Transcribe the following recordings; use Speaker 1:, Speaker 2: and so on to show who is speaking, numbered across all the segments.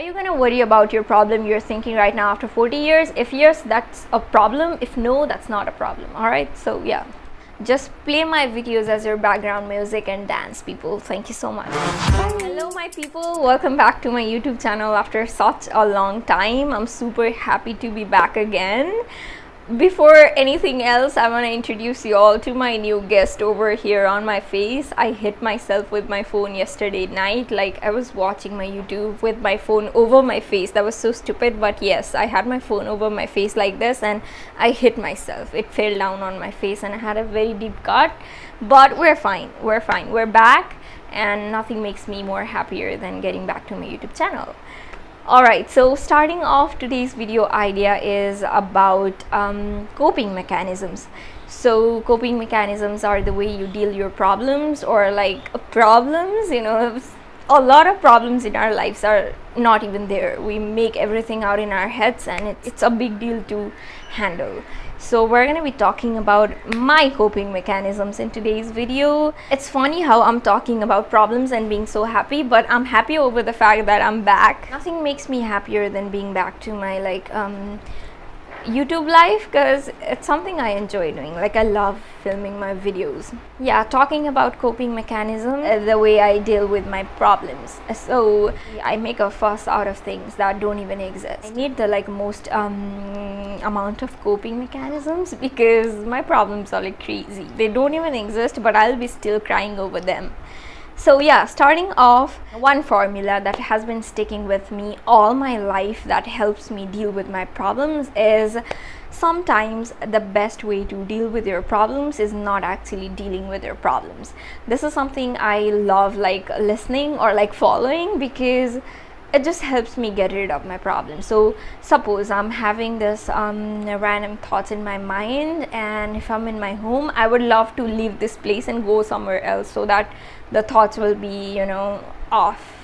Speaker 1: Are you gonna worry about your problem you're thinking right now after 40 years? If yes, that's a problem. If no, that's not a problem. Alright, so yeah, just play my videos as your background music and dance, people. Thank you so much. Hello my people, welcome back to my YouTube channel after such a long time. I'm super happy to be back again. Before anything else, I want to introduce you all to my new guest over here on my face. I hit myself with my phone yesterday night. Like, I was watching my YouTube with my phone over my face. That was so stupid, but yes, I had my phone over my face like this and I hit myself. It fell down on my face and I had a very deep cut, but we're fine. We're back, and nothing makes me more happier than getting back to my YouTube channel. Alright, so starting off today's video idea is about coping mechanisms. So coping mechanisms are the way you deal your problems, or like problems, you know, a lot of problems in our lives are not even there. We make everything out in our heads and it's a big deal to handle. So we're going to be talking about my coping mechanisms in today's video. It's funny how I'm talking about problems and being so happy, but I'm happy over the fact that I'm back. Nothing makes me happier than being back to my YouTube life, because it's something I enjoy doing. Like, I love filming my videos. Yeah, talking about coping mechanism, the way I deal with my problems. So I make a fuss out of things that don't even exist. I need the most amount of coping mechanisms because my problems are like crazy. They don't even exist, but I'll be still crying over them. So yeah, starting off, one formula that has been sticking with me all my life that helps me deal with my problems is sometimes the best way to deal with your problems is not actually dealing with your problems. This is something I love listening or following because it just helps me get rid of my problems. So suppose I'm having this random thoughts in my mind, and if I'm in my home, I would love to leave this place and go somewhere else so that the thoughts will be, you know, off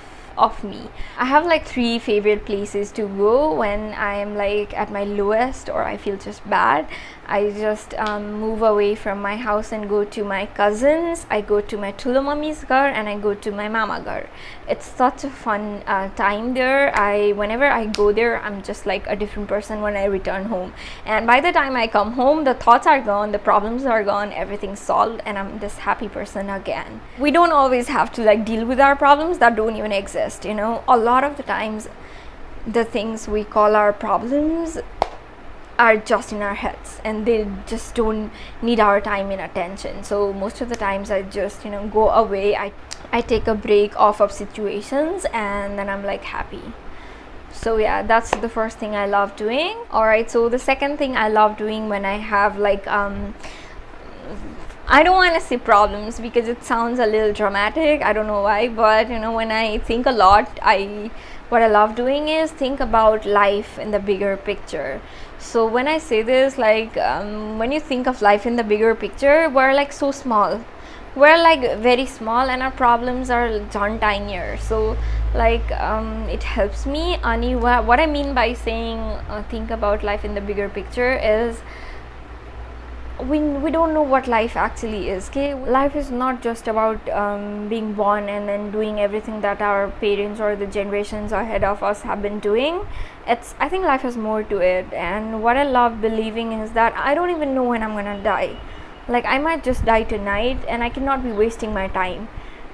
Speaker 1: me. I have 3 favorite places to go when I am at my lowest or I feel just bad. I just move away from my house and go to my cousins. I go to my Tulo Mummy's gar and I go to my Mama gar. It's such a fun time there. Whenever I go there, I'm just like a different person when I return home. And by the time I come home, the thoughts are gone, the problems are gone, everything's solved, and I'm this happy person again. We don't always have to deal with our problems that don't even exist, you know. A lot of the times, the things we call our problems are just in our heads and they just don't need our time and attention. So most of the times I just, you know, go away. I take a break off of situations and then I'm happy. So yeah, that's the first thing I love doing. Alright, so the second thing I love doing when I have I don't want to say problems because it sounds a little dramatic, I don't know why, but you know, when I think a lot, what I love doing is think about life in the bigger picture. So when I say this, when you think of life in the bigger picture, we're so small. We're very small and our problems are ton tinier. So it helps me. What I mean by saying think about life in the bigger picture is we don't know what life actually is. Okay, life is not just about being born and then doing everything that our parents or the generations ahead of us have been doing. I think life has more to it, and what I love believing is that I don't even know when I'm gonna die. I might just die tonight and I cannot be wasting my time,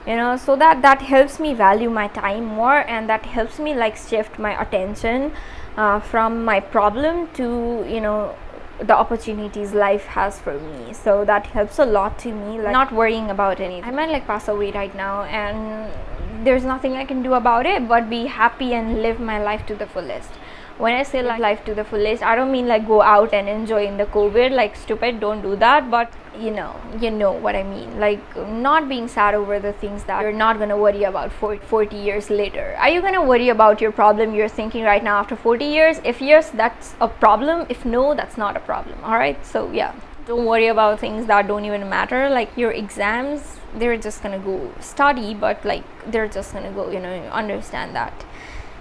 Speaker 1: you know. So that helps me value my time more, and that helps me shift my attention from my problem to, you know, the opportunities life has for me. So that helps a lot to me, not worrying about anything. I might pass away right now and there's nothing I can do about it but be happy and live my life to the fullest. When I say life to the fullest, I don't mean go out and enjoy in the COVID stupid, don't do that, but you know what I mean. Not being sad over the things that you're not going to worry about 40 years later. Are you going to worry about your problem you're thinking right now after 40 years? If yes, that's a problem. If no, that's not a problem. Alright, so yeah, don't worry about things that don't even matter. Your exams, they're just going to go study, but they're just going to go, you know, understand that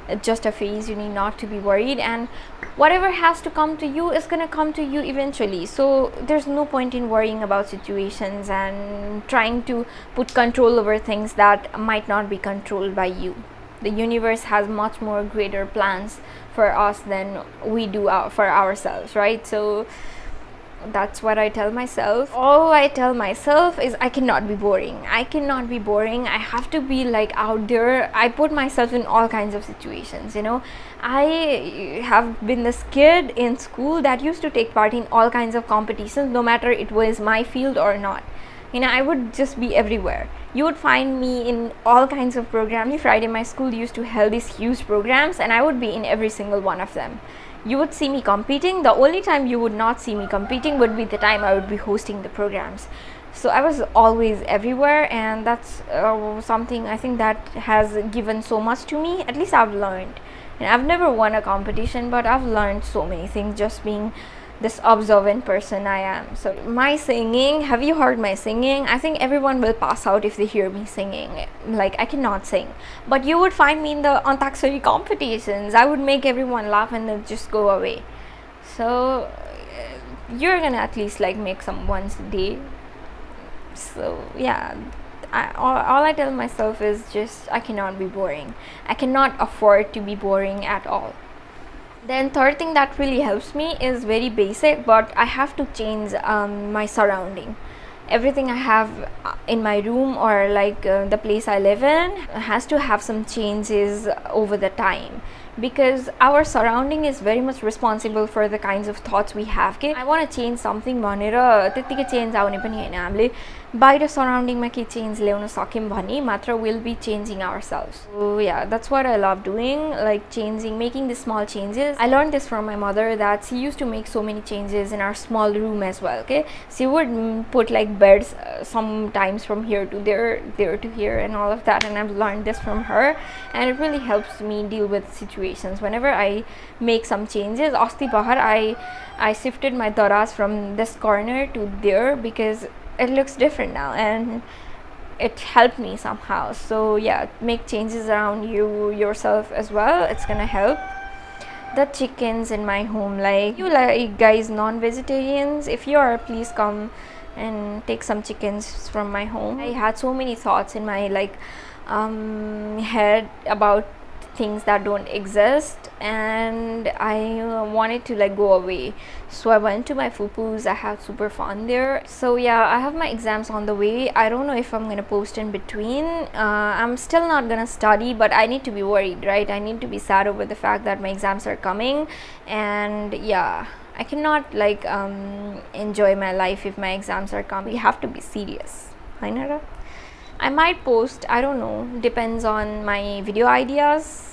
Speaker 1: it's just a phase. You need not to be worried, and whatever has to come to you is gonna come to you eventually. So there's no point in worrying about situations and trying to put control over things that might not be controlled by you. The universe has much more greater plans for us than we do for ourselves, right? So that's what I tell myself. All I tell myself is I cannot be boring. I cannot be boring. I have to be like out there. I put myself in all kinds of situations, you know. I have been this kid in school that used to take part in all kinds of competitions, no matter it was my field or not. You know, I would just be everywhere. You would find me in all kinds of programs. Every Friday my school used to hold these huge programs, and I would be in every single one of them. You would see me competing. The only time you would not see me competing would be the time I would be hosting the programs. So I was always everywhere, and that's something I think that has given so much to me. At least I've learned. And I've never won a competition, but I've learned so many things just being this observant person I am. So my singing, have you heard my singing? I think everyone will pass out if they hear me singing. Like, I cannot sing, but you would find me in the Antakshari competitions. I would make everyone laugh and then just go away. So you're gonna at least like make someone's day. So yeah, all I tell myself is just I cannot be boring. I cannot afford to be boring at all. Then third thing that really helps me is very basic, but I have to change my surrounding. Everything I have in my room or like the place I live in has to have some changes over the time, because our surrounding is very much responsible for the kinds of thoughts we have. Okay, I want to change something भनेर त्यतिकै change आउने पनि हैन. हामीले बाहिर सराउन्डिङमा के change ल्याउन सक्यौं भने मात्र we'll be changing ourselves. So yeah, that's what I love doing, like changing, making the small changes. I learned this from my mother, that she used to make so many changes in our small room as well. Okay, she would put like beds sometimes from here to there to here and all of that, and I've learned this from her, and it really helps me deal with situations whenever I make some changes. Asti bahar I shifted my daras from this corner to there because it looks different now, and it helped me somehow. So yeah, make changes around yourself as well. It's gonna help. The chickens in my home, like, you like guys non-vegetarians, if you are, please come and take some chickens from my home. I had so many thoughts in my like head about things that don't exist, and I wanted to like go away. So I went to my fupu's. I had super fun there. So yeah, I have my exams on the way. I don't know if I'm gonna post in between. I'm still not gonna study, but I need to be worried, right? I need to be sad over the fact that my exams are coming, and yeah, I cannot like enjoy my life if my exams are coming. We have to be serious. I might post, I don't know, depends on my video ideas.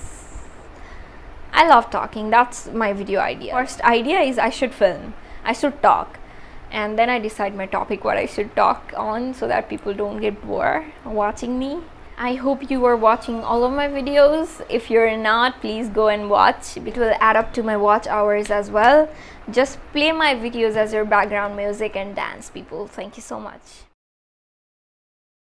Speaker 1: I love talking, that's my video idea. First idea is I should film, I should talk, and then I decide my topic, what I should talk on, so that people don't get bored watching me. I hope you are watching all of my videos. If you're not, please go and watch. It will add up to my watch hours as well. Just play my videos as your background music and dance, people. Thank you so much.